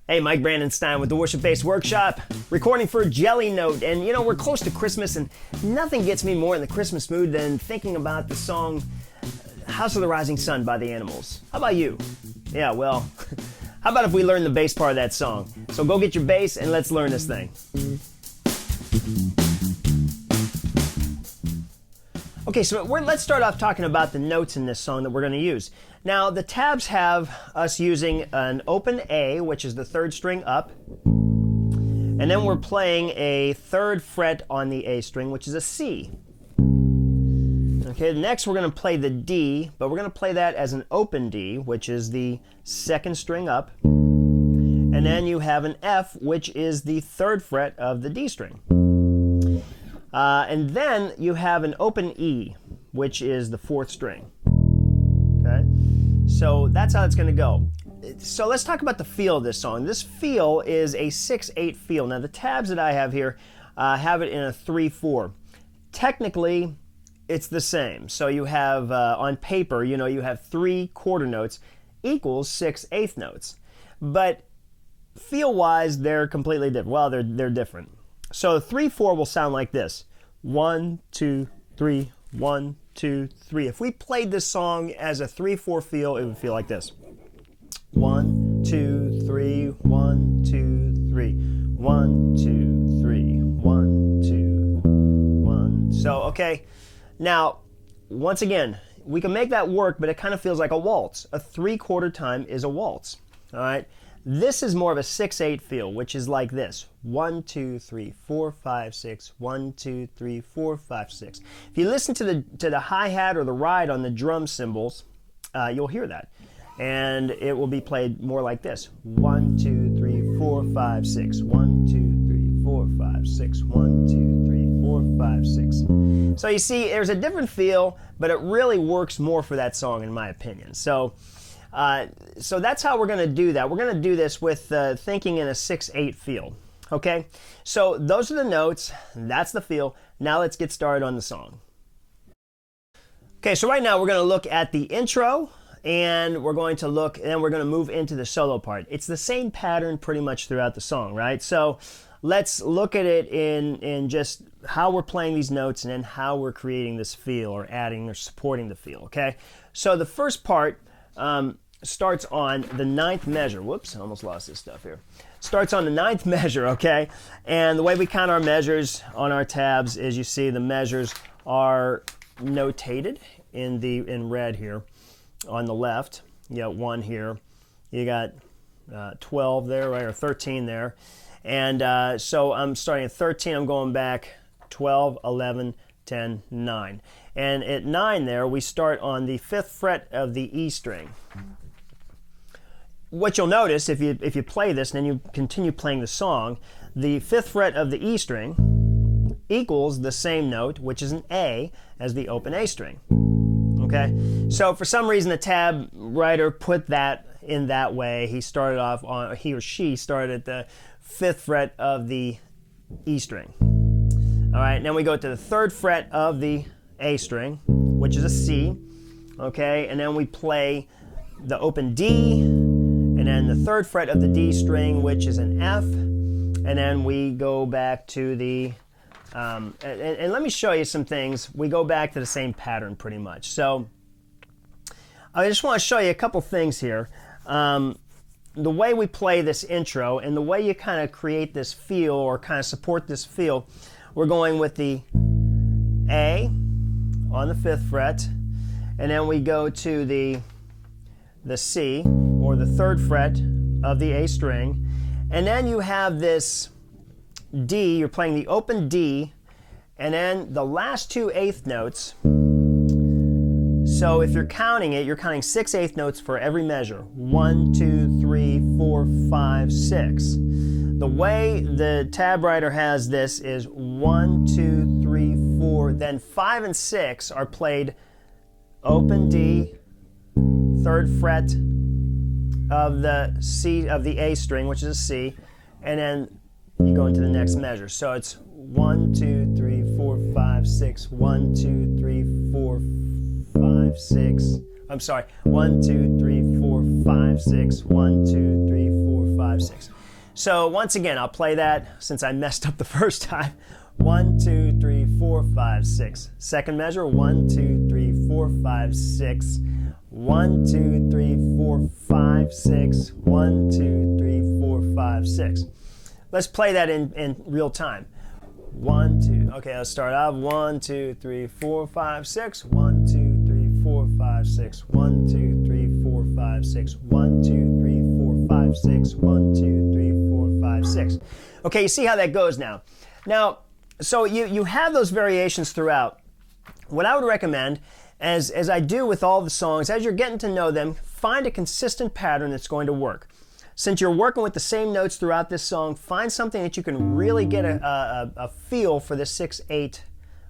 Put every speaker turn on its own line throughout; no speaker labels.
Hey, Mike Brandenstein with the Worship-Based Workshop, recording for Jellynote. And you know, we're close to Christmas, and nothing gets me more in the Christmas mood than thinking about the song House of the Rising Sun by the Animals. How about you? Yeah, well, how about if we learn the bass part of that song? So go get your bass and let's learn this thing. Okay, so let's start off talking about the notes in this song that we're going to use. Now, the tabs have us using an open A, which is the third string up, and then we're playing a third fret on the A string, which is a C. Okay, next we're going to play the D, but we're going to play that as an open D, which is the second string up, and then you have an F, which is the third fret of the D string. And then you have an open E, which is the fourth string. Okay, so that's how it's going to go. So let's talk about the feel of this song. This feel is a 6/8 feel. Now the tabs that I have here have it in a 3/4. Technically, it's the same. So you have on paper, you know, you have 3 quarter notes equals 6/8 notes, but feel-wise, they're completely different. Well, they're different. So 3/4 will sound like this: 1, 2, 3, 1, 2, 3. If we played this song as a 3/4 feel, it would feel like this: 1, 2, 3, 1, 2, 3, 1, 2, 3, 1, 2, 1. So okay, now once again, we can make that work, but it kind of feels like a waltz. A 3/4 time is a waltz. All right. This is more of a 6/8 feel, which is like this: 1, 2, 3, 4, 5, 6. 1, 2, 3, 4, 5, 6. If you listen to the hi-hat or the ride on the drum cymbals, you'll hear that, and it will be played more like this: 1, 2, 3, 4, 5, 6. 1, 2, 3, 4, 5, 6. 1, 2, 3, 4, 5, 6. So you see, there's a different feel, but it really works more for that song, in my opinion. So that's how we're going to do that. We're going to do this with thinking in a 6/8 feel. Okay, so those are the notes. That's the feel. Now let's get started on the song. Okay, so right now we're going to look at the intro, and we're going to move into the solo part. It's the same pattern pretty much throughout the song, right? So let's look at it in just how we're playing these notes and then how we're creating this feel, or adding or supporting the feel. Okay, so the first part starts on the 9th measure. Whoops, I almost lost this stuff here. Starts on the 9th measure, okay? And the way we count our measures on our tabs is, you see the measures are notated in red here on the left. You got 1 here. You got 12 there, right, or 13 there. And so I'm starting at 13. I'm going back 12, 11, 10, 9. And at 9 there, we start on the 5th fret of the E string. What you'll notice, if you play this and then you continue playing the song, the 5th fret of the E string equals the same note, which is an A, as the open A string. Okay? So for some reason the tab writer put that in that way. He or she started at the 5th fret of the E string. All right, now we go to the 3rd fret of the A string, which is a C, okay, and then we play the open D, and then the 3rd fret of the D string, which is an F, and then we go back to the, and let me show you some things. We go back to the same pattern pretty much. So I just want to show you a couple things here. The way we play this intro and the way you kind of create this feel, or kind of support this feel, we're going with the A on the 5th fret, and then we go to the C, or the 3rd fret of the A string, and then you have this D. You're playing the open D, and then the last 2 eighth notes. So if you're counting it, you're counting 6 eighth notes for every measure: 1, 2, 3, 4, 5, 6. The way the tab writer has this is 1, 2, 3, 4, then 5 and 6 are played open D, 3rd fret of the C of the A string, which is a C, and then you go into the next measure. So it's 1, 2, 3, 4, 5, 6, 1, 2, 3, 4, 5, 6. I'm sorry, 1, 2, 3, 4, 5, 6, 1, 2, 3, 4, 5, 6. So once again, I'll play that since I messed up the first time. 1, 2, 3, 4, 5, 6. Second measure, 1, 2, 3, 4, 5, 6. 1, 2, 3, 4, 5, 6. 1, 2, 3, 4, 5, 6. Let's play that in real time. 1, 2. Okay, let's start off. 1, 2, 3, 4, 5, 6. 1, 2, 3, 4, 5, 6. 1, 2, 3, 4, 5, 6. 1, 2, 3, 4, 5, 6. 1, 2, 3, 4, 5, 6. Okay, you see how that goes now. Now, so you have those variations throughout. What I would recommend, as I do with all the songs, as you're getting to know them, find a consistent pattern that's going to work. Since you're working with the same notes throughout this song, find something that you can really get a feel for the 6/8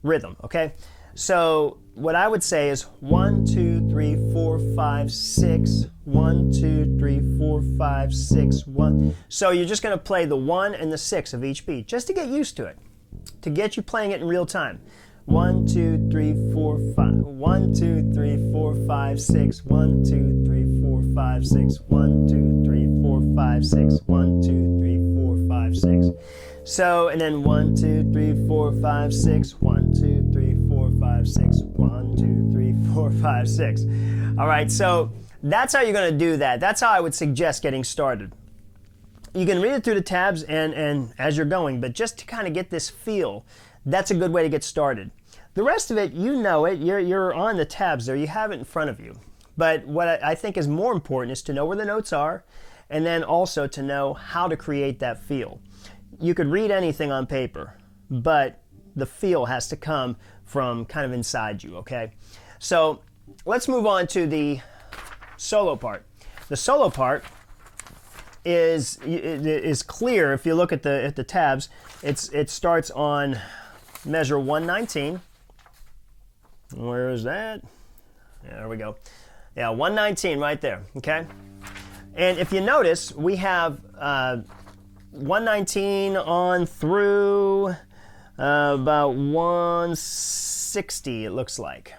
rhythm, okay? So what I would say is 1, 2, 3, 4, 5, 6. 1, 2, 3, 4, 5, 6, 1. So you're just going to play the 1 and the 6 of each beat, just to get used to it, to get you playing it in real time. 1, 2, 3, 4, 5. 1, 2, 3, 4, 5, 6. 1, 2, 3, 4, 5, 6. 1, 2, 3, 4, 5, 6. 1, 2, 3, 4, 5, 6. So, and then 1, 2, 3, 4, 5, 6. 1, 2, 3, 4, 5, 6. 1, 2, 3, 4, 5, 6. All right, so that's how you're going to do that. That's how I would suggest getting started. You can read it through the tabs and as you're going, but just to kind of get this feel, that's a good way to get started. The rest of it, you know it. You're on the tabs there. You have it in front of you. But what I think is more important is to know where the notes are, and then also to know how to create that feel. You could read anything on paper, but the feel has to come from kind of inside you, okay? So let's move on to the solo part. The solo part is clear. If you look at the tabs, it starts on measure 119. Where is that? Yeah, there we go. Yeah, 119 right there, okay? And if you notice, we have 119 on through about 160, it looks like.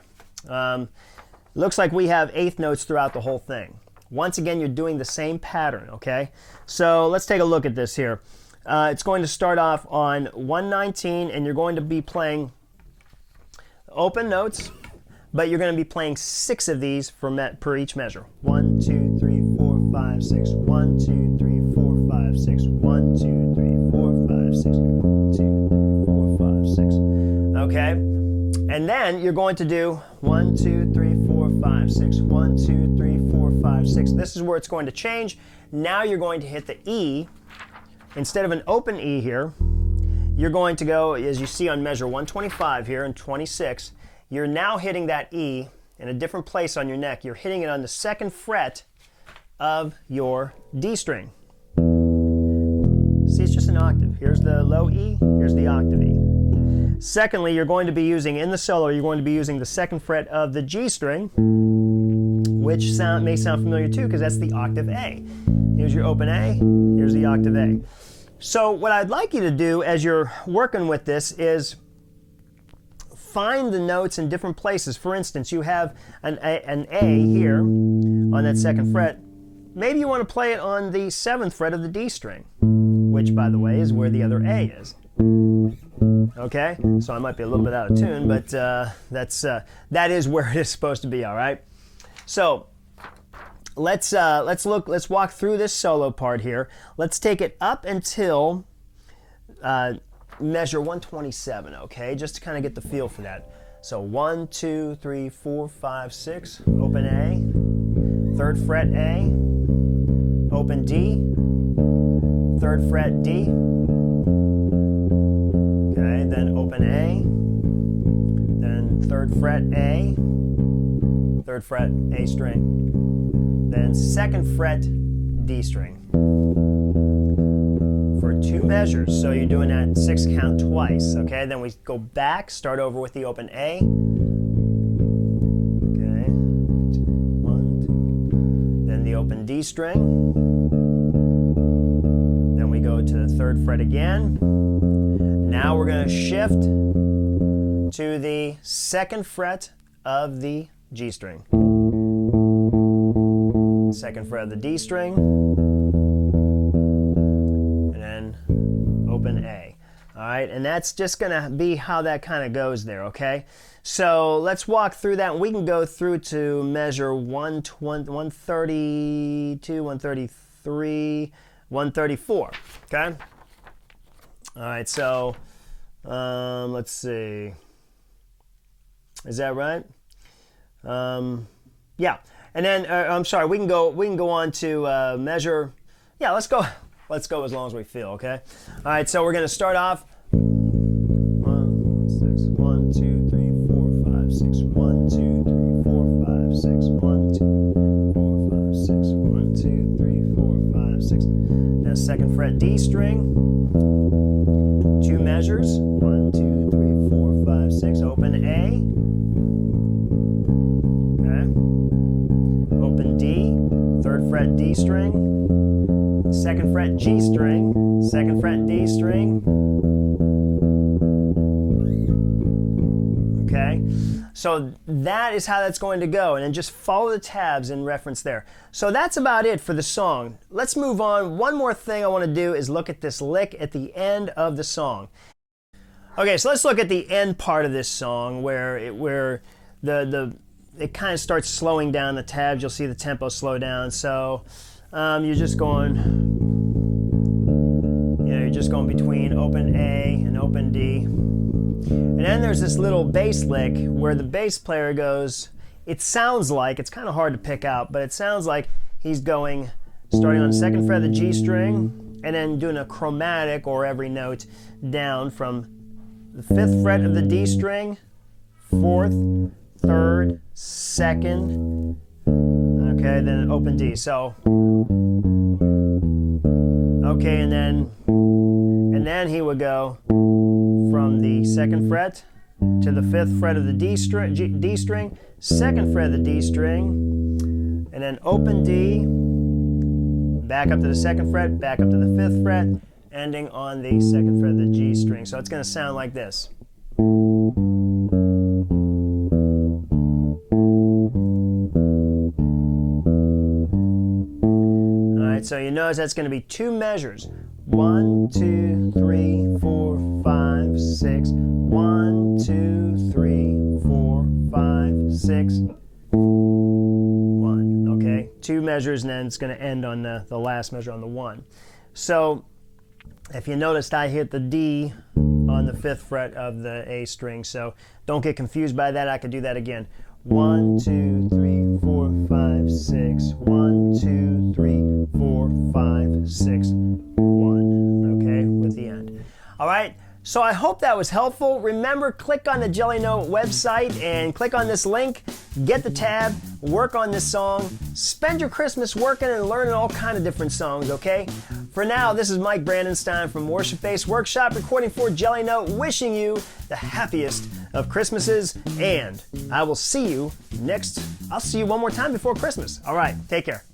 Looks like we have eighth notes throughout the whole thing. Once again, you're doing the same pattern, okay? So let's take a look at this here. It's going to start off on 119, and you're going to be playing open notes, but you're going to be playing 6 of these per each measure. 1, 2, 3, 4, 5, 6. 1, 2, 3, 4, 5, 6. 1, 2, 3, 4, 5, 6. 1, 2, 3, 4, 5, 6. Okay? And then you're going to do 1, 2, 3, 4, 5, 6. 1, 2, 3, 4, 5, 6. This is where it's going to change. Now you're going to hit the E. Instead of an open E here, you're going to go, as you see on measure 125 here and 26, you're now hitting that E in a different place on your neck. You're hitting it on the 2nd fret of your D string. See, it's just an octave. Here's the low E, here's the octave E. Secondly, you're going to be using, in the solo, you're going to be using the 2nd fret of the G string, which may sound familiar too, because that's the octave A. Here's your open A, here's the octave A. So what I'd like you to do as you're working with this is find the notes in different places. For instance, you have an A here on that 2nd fret. Maybe you want to play it on the 7th fret of the D string, which, by the way, is where the other A is. Okay, so I might be a little bit out of tune, but that is where it is supposed to be. All right. So let's walk through this solo part here. Let's take it up until measure 127. Okay, just to kind of get the feel for that. So 1, 2, 3, 4, 5, 6. Open A, 3rd fret A, open D, 3rd fret D. Okay, then open A, then 3rd fret A, 3rd fret A string, then 2nd fret D string for 2 measures. So you're doing that 6 count twice. Okay, then we go back, start over with the open A. Okay, 2, 1, 2. Then the open D string. Then we go to the 3rd fret again. Now we're going to shift to the 2nd fret of the G string. 2nd fret of the D string. right? And that's just gonna be how that kind of goes there, okay? So let's walk through that, and we can go through to measure 132, 133, 134, okay? All right, so let's see. Is that right? Yeah, and then I'm sorry. We can go on to measure. Yeah, let's go as long as we feel. Okay. All right. So we're gonna start off. 1, 6, 1, 2, 3, 4, 5, 6. 1, 2, 3, 4, 5, 6. 1, 2, 4, 5, 6. 1, 2, 3, 4, 5, 6. Now second fret D string. 2 measures. 1, 2, 3, 4, 5, 6. Open A. Third fret D string, second fret G string, second fret D string. Okay, so that is how that's going to go, and then just follow the tabs in reference there. So that's about it for the song. Let's move on. One more thing I want to do is look at this lick at the end of the song. Okay, so let's look at the end part of this song where it kind of starts slowing down the tabs. You'll see the tempo slow down. So you're just going between open A and open D. And then there's this little bass lick where the bass player goes, it sounds like, it's kind of hard to pick out, but it sounds like he's going, starting on the second fret of the G string, and then doing a chromatic or every note down from the 5th fret of the D string, 4th, 3rd, 2nd, okay, then open D. So, okay, and then he would go from the 2nd fret to the 5th fret of the D string, 2nd fret of the D string, and then open D, back up to the 2nd fret, back up to the 5th fret, ending on the 2nd fret of the G string. So it's going to sound like this. So you notice that's going to be 2 measures. 1, 2, 3, 4, 5, 6. 1, 2, 3, 4, 5, 6. 1. Okay, 2 measures, and then it's going to end on the last measure on the 1. So if you noticed, I hit the D on the 5th fret of the A string. So don't get confused by that. I could do that again. 1, 2, 3, 4, 5, 6. 1, 2, 3, 4, 5, 6, 1. Okay, with the end. All right, so I hope that was helpful. Remember, click on the Jellynote website and click on this link. Get the tab, work on this song. Spend your Christmas working and learning all kinds of different songs, okay? For now, this is Mike Brandenstein from Worship Based Workshop, recording for Jellynote, wishing you the happiest of Christmases, and I'll see you one more time before Christmas. All right, take care.